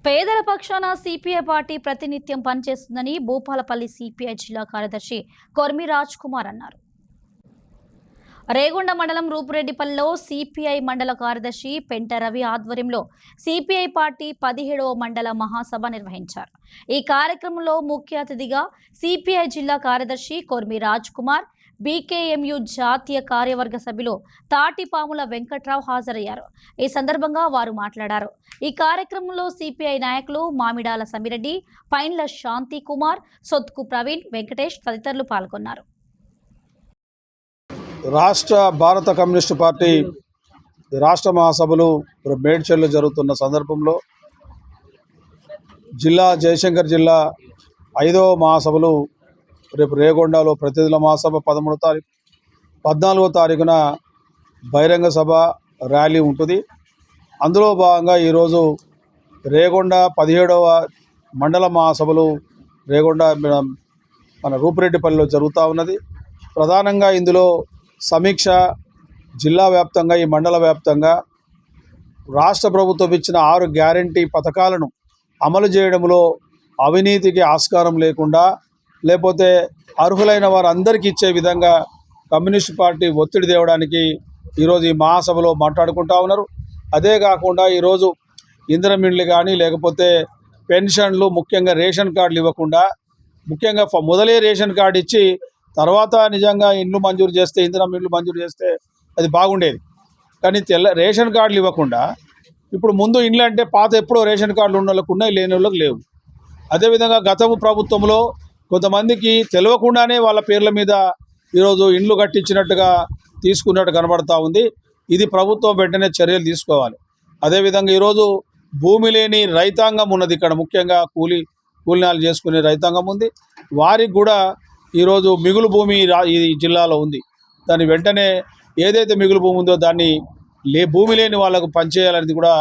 పేదల పక్షాన CPI party ప్రతినిత్యం పనిచేస్తుందని భూపాలపల్లి సిపిఐ జిల్లా కార్యదర్శి కొర్మి రాజ్ కుమార్ అన్నారు. రేగొండ మండలం రూపురెడ్డిపల్లిలో సిపిఐ మండల కార్యదర్శి పెంట రవి ఆధ్వర్యంలో సిపిఐ పార్టీ 17వ మండల మహాసభ నిర్వహించారు. ఈ కార్యక్రమంలో ముఖ్య అతిథిగా సిపిఐ జిల్లా కార్యదర్శి కొర్మి రాజ్ కుమార్, బీకేఎంయు జాతీయ కార్యవర్గ సభ్యులు తాటిపాముల వెంకట్రావు హాజరయ్యారు. ఈ సందర్భంగా వారు మాట్లాడారు. ఈ కార్యక్రమంలో సిపిఐ నాయకులు మామిడాల సమిరెడ్డి, పైన్ల శాంతి కుమార్, సొత్కు ప్రవీణ్, వెంకటేష్ తదితరులు పాల్గొన్నారు. రాష్ట్ర భారత కమ్యూనిస్టు పార్టీ రాష్ట్ర మహాసభలు మేడ్చల్లో జరుగుతున్న సందర్భంలో జయశంకర్ జిల్లా 5వ మహాసభలు రేపు రేగొండలో ప్రతినిధుల మహాసభ 14వ తారీఖున బహిరంగ సభ ర్యాలీ ఉంటుంది. అందులో భాగంగా ఈరోజు రేగొండ 17వ మండల మహాసభలు రేగొండ మన రూపురెడ్డిపల్లిలో జరుగుతూ ఉన్నది. ప్రధానంగా ఇందులో సమీక్ష జిల్లా వ్యాప్తంగా, ఈ మండల వ్యాప్తంగా రాష్ట్ర ప్రభుత్వం ఇచ్చిన 6 గ్యారంటీ పథకాలను అమలు చేయడంలో అవినీతికి ఆస్కారం లేకుండా, లేకపోతే అర్హులైన వారందరికీ ఇచ్చే విధంగా కమ్యూనిస్ట్ పార్టీ ఒత్తిడి తేవడానికి ఈరోజు ఈ మహాసభలో మాట్లాడుకుంటూ ఉన్నారు. అదే కాకుండా ఈరోజు ఇందిరమిండ్లు కానీ, లేకపోతే పెన్షన్లు, ముఖ్యంగా రేషన్ కార్డులు ఇవ్వకుండా, ముఖ్యంగా మొదలే రేషన్ కార్డు ఇచ్చి తర్వాత నిజంగా ఇండ్లు మంజూరు చేస్తే, ఇందిరమిండ్లు మంజూరు చేస్తే అది బాగుండేది. కానీ రేషన్ కార్డులు ఇవ్వకుండా ఇప్పుడు ముందు ఇండ్లు అంటే పాత ఎప్పుడో రేషన్ కార్డులు ఉన్న వాళ్ళకు ఉన్నాయి, లేని వాళ్ళకి లేవు. అదేవిధంగా గత ప్రభుత్వంలో కొంతమందికి తెలియకుండానే వాళ్ళ పేర్ల మీద ఈరోజు ఇండ్లు కట్టించినట్టుగా తీసుకున్నట్టు కనబడతా ఉంది. ఇది ప్రభుత్వం వెంటనే చర్యలు తీసుకోవాలి. అదేవిధంగా ఈరోజు భూమి లేని రైతాంగం ఉన్నది. ఇక్కడ ముఖ్యంగా కూలినాలు చేసుకునే రైతాంగం ఉంది. వారికి కూడా ఈరోజు మిగులు భూమి ఈ జిల్లాలో ఉంది. దాన్ని వెంటనే ఏదైతే మిగులు భూమి ఉందో దాన్ని భూమి లేని వాళ్ళకు పనిచేయాలనేది కూడా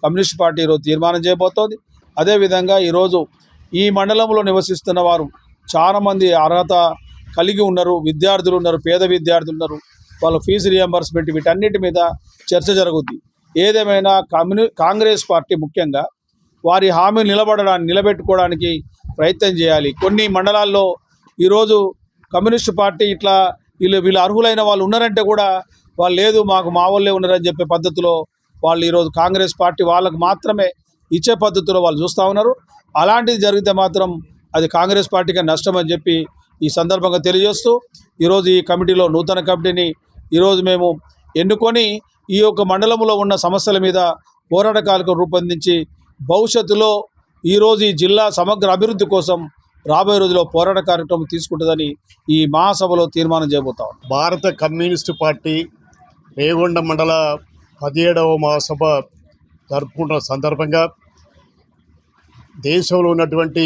కమ్యూనిస్ట్ పార్టీ ఈరోజు తీర్మానం చేయబోతోంది. అదేవిధంగా ఈరోజు ఈ మండలంలో నివసిస్తున్న వారు చాలామంది అర్హత కలిగి ఉన్నారు, విద్యార్థులు ఉన్నారు, పేద విద్యార్థులు ఉన్నారు. వాళ్ళ ఫీజు రియంబర్స్మెంట్ వీటన్నిటి మీద చర్చ జరుగుద్ది. ఏదేమైనా కాంగ్రెస్ పార్టీ ముఖ్యంగా వారి హామీలు నిలబెట్టుకోవడానికి ప్రయత్నం చేయాలి. కొన్ని మండలాల్లో ఈరోజు కమ్యూనిస్ట్ పార్టీ ఇట్లా వీళ్ళు అర్హులైన వాళ్ళు ఉన్నారంటే కూడా వాళ్ళు లేదు, మాకు మా వాళ్ళే ఉన్నారని చెప్పే పద్ధతిలో వాళ్ళు ఈరోజు కాంగ్రెస్ పార్టీ వాళ్ళకు మాత్రమే ఇచ్చే పద్ధతిలో వాళ్ళు చూస్తూ ఉన్నారు. అలాంటిది జరిగితే మాత్రం అది కాంగ్రెస్ పార్టీకి నష్టం అని చెప్పి ఈ సందర్భంగా తెలియజేస్తూ ఈరోజు ఈ కమిటీలో నూతన కమిటీని ఈరోజు మేము ఎన్నుకొని ఈ యొక్క మండలంలో ఉన్న సమస్యల మీద పోరాట కార్యక్రమం రూపొందించి భవిష్యత్తులో ఈరోజు ఈ జిల్లా సమగ్ర అభివృద్ధి కోసం రాబోయే రోజుల్లో పోరాట కార్యక్రమం తీసుకుంటుందని ఈ మహాసభలో తీర్మానం చేయబోతాం. భారత కమ్యూనిస్టు పార్టీ రేగొండ మండల 17వ మహాసభ జరుపుకుంటున్న సందర్భంగా దేశంలో ఉన్నటువంటి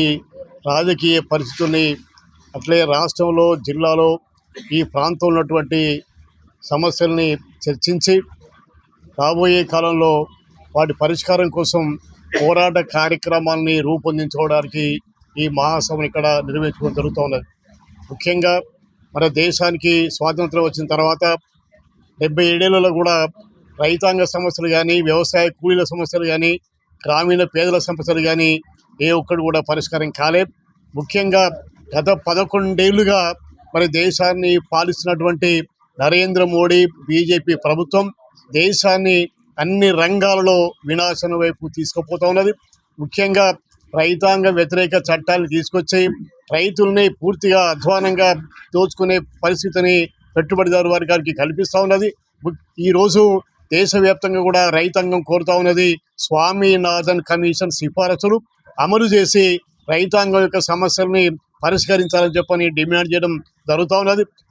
రాజకీయ పరిస్థితుల్ని, అట్లే రాష్ట్రంలో, జిల్లాలో, ఈ ప్రాంతంలో ఉన్నటువంటి సమస్యల్ని చర్చించి రాబోయే కాలంలో వాటి పరిష్కారం కోసం పోరాట కార్యక్రమాలని రూపొందించుకోవడానికి ఈ మహాసభను ఇక్కడ నిర్వహించుకోవడం జరుగుతూ ఉన్నది. ముఖ్యంగా మన దేశానికి స్వాతంత్రం వచ్చిన తర్వాత 77 ఏళ్లలో కూడా రైతాంగ సమస్యలు కానీ, వ్యవసాయ కూలీల సమస్యలు కానీ, గ్రామీణ పేదల సమస్యలు కానీ ఏ ఒక్కటి కూడా పరిష్కారం కాలేదు. ముఖ్యంగా గత 11 ఏళ్లుగా మరి దేశాన్ని పాలిస్తున్నటువంటి నరేంద్ర మోడీ బీజేపీ ప్రభుత్వం దేశాన్ని అన్ని రంగాలలో వినాశనం వైపు తీసుకుపోతూ ఉన్నది. ముఖ్యంగా రైతాంగ వ్యతిరేక చట్టాలు తీసుకొచ్చి రైతుల్ని పూర్తిగా అధ్వానంగా దోచుకునే పరిస్థితిని పెట్టుబడిదారు వర్గానికి కల్పిస్తూ ఉన్నది. ఈరోజు దేశవ్యాప్తంగా కూడా రైతాంగం కోరుతూ ఉన్నది స్వామినాథన్ కమిషన్ సిఫారసులు అమలు చేసి రైతాంగం యొక్క సమస్యల్ని పరిష్కరించాలని చెప్పని డిమాండ్ చేయడం జరుగుతూ ఉన్నది.